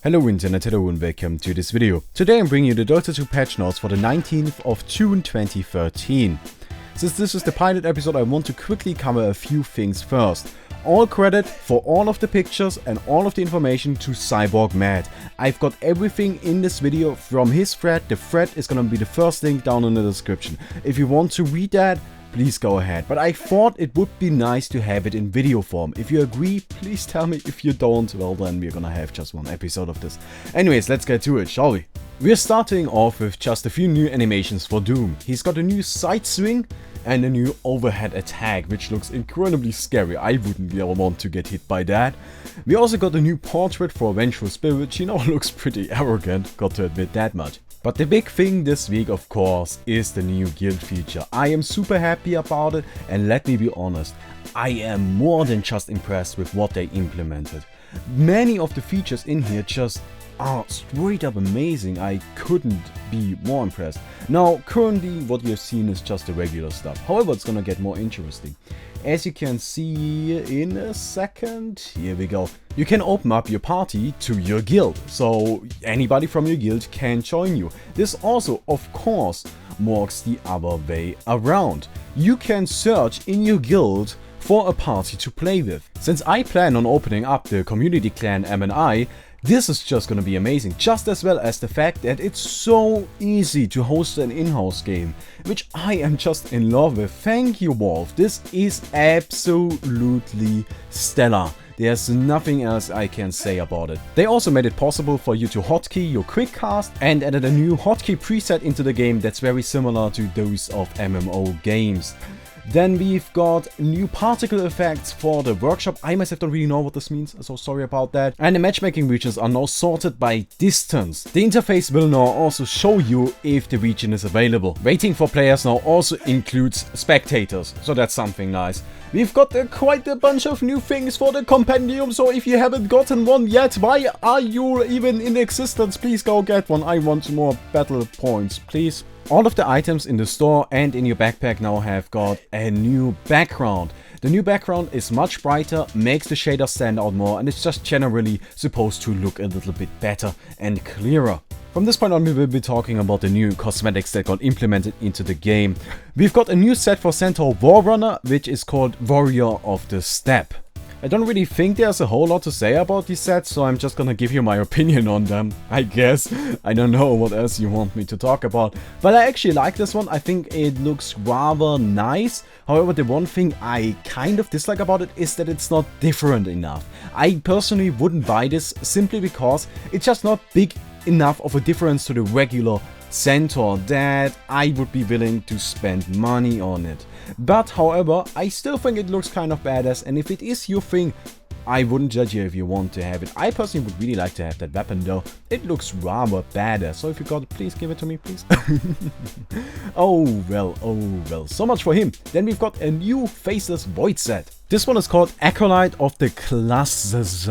Hello Internet, hello and welcome to this video. Today I'm bringing you the Dota 2 patch notes for the 19th of June 2013. Since this is the pilot episode, I want to quickly cover a few things first. All credit for all of the pictures and all of the information to Cyborg Mad. I've got everything in this video from his thread. The thread is gonna be the first link down in the description. If you want to read that, please go ahead. But I thought it would be nice to have it in video form. If you agree, please tell me. If you don't, well then we're gonna have just one episode of this. Anyways, let's get to it, shall we? We're starting off with just a few new animations for Doom. He's got a new side swing and a new overhead attack, which looks incredibly scary. I wouldn't ever want to get hit by that. We also got a new portrait for Vengeful Spirit. She now looks pretty arrogant, got to admit that much. But the big thing this week, of course, is the new guild feature. I am super happy about it, and let me be honest, I am more than just impressed with what they implemented. Many of the features in here just are straight up amazing. I couldn't be more impressed. Now, currently what you've seen is just the regular stuff. However, it's gonna get more interesting. As you can see in a second, here we go. You can open up your party to your guild, so anybody from your guild can join you. This also, of course, works the other way around. You can search in your guild for a party to play with. Since I plan on opening up the community clan M&I, this is just gonna be amazing, just as well as the fact that it's so easy to host an in-house game, which I am just in love with. Thank you, Wolf. This is absolutely stellar. There's nothing else I can say about it. They also made it possible for you to hotkey your quick cast and added a new hotkey preset into the game that's very similar to those of MMO games. Then we've got new particle effects for the workshop. I myself don't really know what this means, so sorry about that. And the matchmaking regions are now sorted by distance. The interface will now also show you if the region is available. Waiting for players now also includes spectators, so that's something nice. We've got quite a bunch of new things for the compendium, so if you haven't gotten one yet, why are you even in existence? Please go get one. I want more battle points, please. All of the items in the store and in your backpack now have got a new background. The new background is much brighter, makes the shaders stand out more, and it's just generally supposed to look a little bit better and clearer. From this point on, we will be talking about the new cosmetics that got implemented into the game. We've got a new set for Centaur Warrunner, which is called Warrior of the Steppe. I don't really think there's a whole lot to say about these sets, so I'm just gonna give you my opinion on them, I guess. I don't know what else you want me to talk about. But I actually like this one. I think it looks rather nice. However, the one thing I kind of dislike about it is that it's not different enough. I personally wouldn't buy this simply because it's just not big enough of a difference to the regular Centaur that I would be willing to spend money on it. But however, I still think it looks kind of badass, and if it is your thing, I wouldn't judge you if you want to have it. I personally would really like to have that weapon though. It looks rather badass, so if you got it, please give it to me, please. Oh well, so much for him. Then we've got a new Faceless Void set. This one is called Acolyte of the Classes.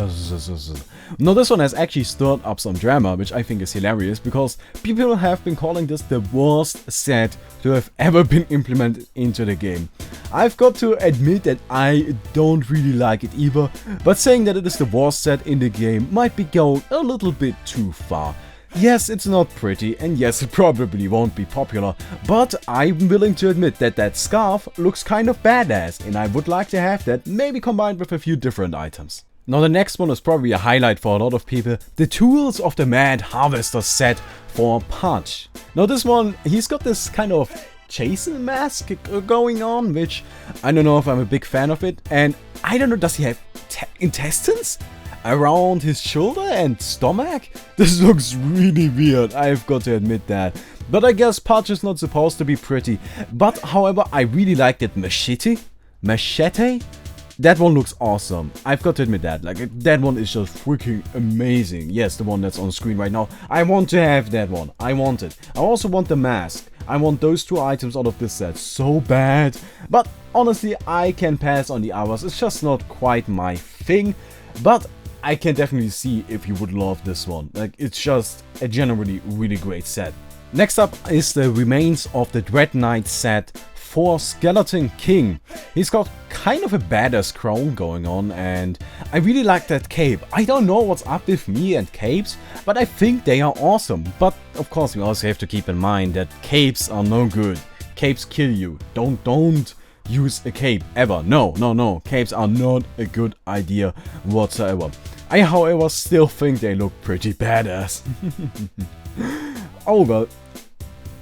Now this one has actually stirred up some drama, which I think is hilarious, because people have been calling this the worst set to have ever been implemented into the game. I've got to admit that I don't really like it either, but saying that it is the worst set in the game might be going a little bit too far. Yes, it's not pretty, and yes, it probably won't be popular, but I'm willing to admit that that scarf looks kind of badass, and I would like to have that, maybe combined with a few different items. Now the next one is probably a highlight for a lot of people, the Tools of the Mad Harvester set for Punch. Now this one, he's got this kind of Jason mask going on, which I don't know if I'm a big fan of it, and I don't know, does he have intestines around his shoulder and stomach? This looks really weird, I've got to admit that. But I guess Punch is not supposed to be pretty. But however, I really like that machete. That one looks awesome. I've got to admit that. Like, that one is just freaking amazing. Yes, the one that's on screen right now. I want to have that one. I want it. I also want the mask. I want those two items out of this set so bad. But honestly, I can pass on the others. It's just not quite my thing. But I can definitely see if you would love this one. Like, it's just a generally really great set. Next up is the remains of the Dread Knight set for Skeleton King. He's got kind of a badass crown going on, and I really like that cape. I don't know what's up with me and capes, but I think they are awesome. But of course we also have to keep in mind that capes are no good. Capes kill you. Don't use a cape ever. No. Capes are not a good idea whatsoever. I, however, still think they look pretty badass. Oh well.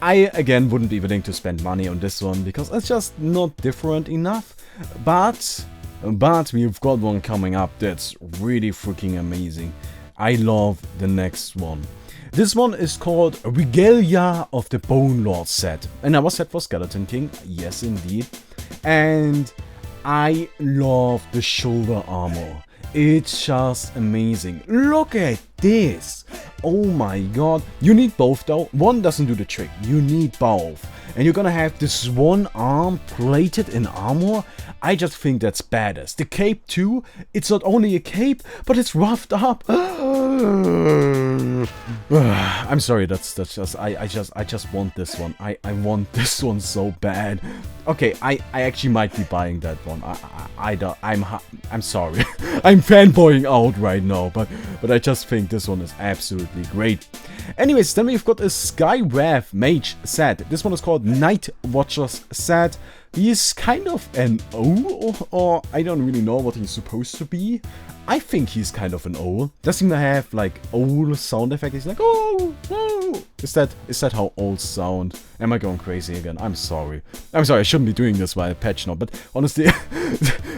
I, again, wouldn't be willing to spend money on this one, because it's just not different enough. But we've got one coming up that's really freaking amazing. I love the next one. This one is called Regalia of the Bone Lord set. Another set for Skeleton King, yes indeed. And I love the shoulder armor. It's just amazing. Look at this. Oh my god. You need both though. One doesn't do the trick. You need both. And you're gonna have this one arm plated in armor. I just think that's badass. The cape too. It's not only a cape, but it's roughed up. I'm sorry, that's just I just want this one. I want this one so bad. Okay, I actually might be buying that one. I'm sorry. I'm fanboying out right now, but I just think this one is absolutely great. Anyways, then we've got a Skywrath Mage set. This one is called Night Watchers set. He's kind of an O, or I don't really know what he's supposed to be. I think he's kind of an O. Does he have like owl sound effect? He's like, oh, oh. Is that how owls sound? Am I going crazy again? I'm sorry. I shouldn't be doing this while patch now, but honestly,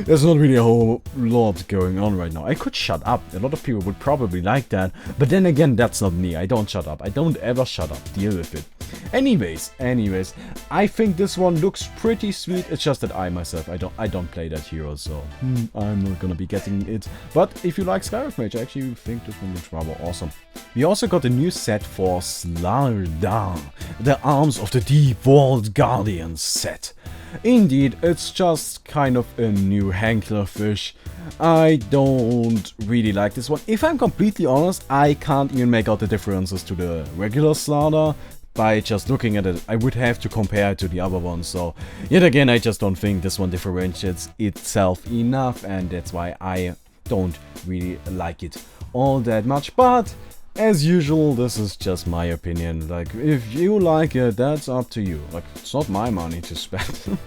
there's not really a whole lot going on right now. I could shut up. A lot of people would probably like that, but then again, that's not me. I don't shut up. I don't ever shut up. Deal with it. Anyways, I think this one looks pretty sweet. It's just that I myself, I don't play that hero, so I'm not gonna be getting it. But if you like Skywrath Mage, I actually think this one looks rather awesome. We also got a new set for Slardar, the Arms of the Deep Vault Guardian set. Indeed, it's just kind of a new Hanklerfish. I don't really like this one. If I'm completely honest, I can't even make out the differences to the regular Slardar. By just looking at it, I would have to compare it to the other one, so yet again I just don't think this one differentiates itself enough, and that's why I don't really like it all that much. But as usual, this is just my opinion. Like, if you like it, that's up to you. Like, it's not my money to spend.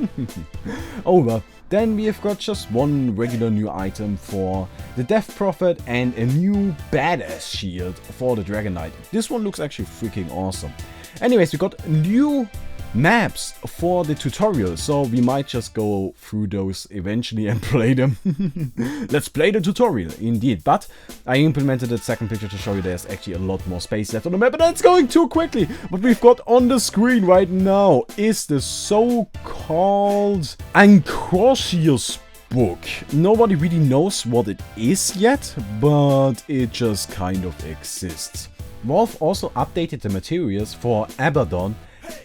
Oh well. Then we have got just one regular new item for the Death Prophet and a new badass shield for the Dragon Knight. This one looks actually freaking awesome. Anyways, we got new maps for the tutorial, so we might just go through those eventually and play them. Let's play the tutorial, indeed. But I implemented a second picture to show you there's actually a lot more space left on the map, and that's going too quickly. What we've got on the screen right now is the so-called Ankrosius book. Nobody really knows what it is yet, but it just kind of exists. Valve also updated the materials for Abaddon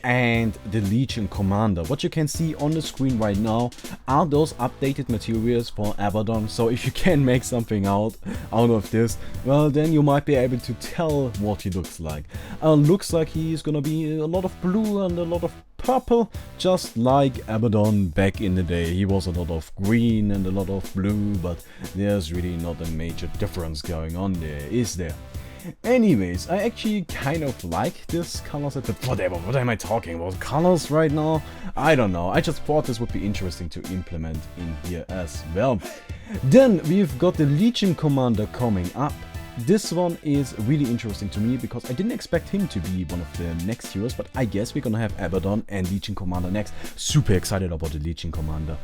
and the Legion Commander. What you can see on the screen right now are those updated materials for Abaddon. So if you can make something out of this, well, then you might be able to tell what he looks like. Looks like he's gonna be a lot of blue and a lot of purple, just like Abaddon back in the day. He was a lot of green and a lot of blue, but there's really not a major difference going on there, is there? Anyways, I actually kind of like this color set, but whatever, what am I talking about? Colors right now? I don't know, I just thought this would be interesting to implement in here as well. Then we've got the Legion Commander coming up. This one is really interesting to me because I didn't expect him to be one of the next heroes, but I guess we're gonna have Abaddon and Legion Commander next. Super excited about the Legion Commander.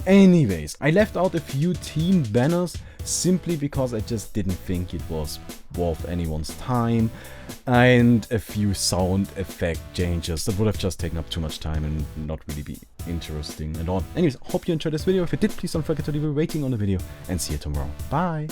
Anyways, I left out a few team banners simply because I just didn't think it was worth anyone's time, and a few sound effect changes that would have just taken up too much time and not really be interesting at all. Anyways, hope you enjoyed this video. If you did, please don't forget to leave a rating on the video, and see you tomorrow. Bye!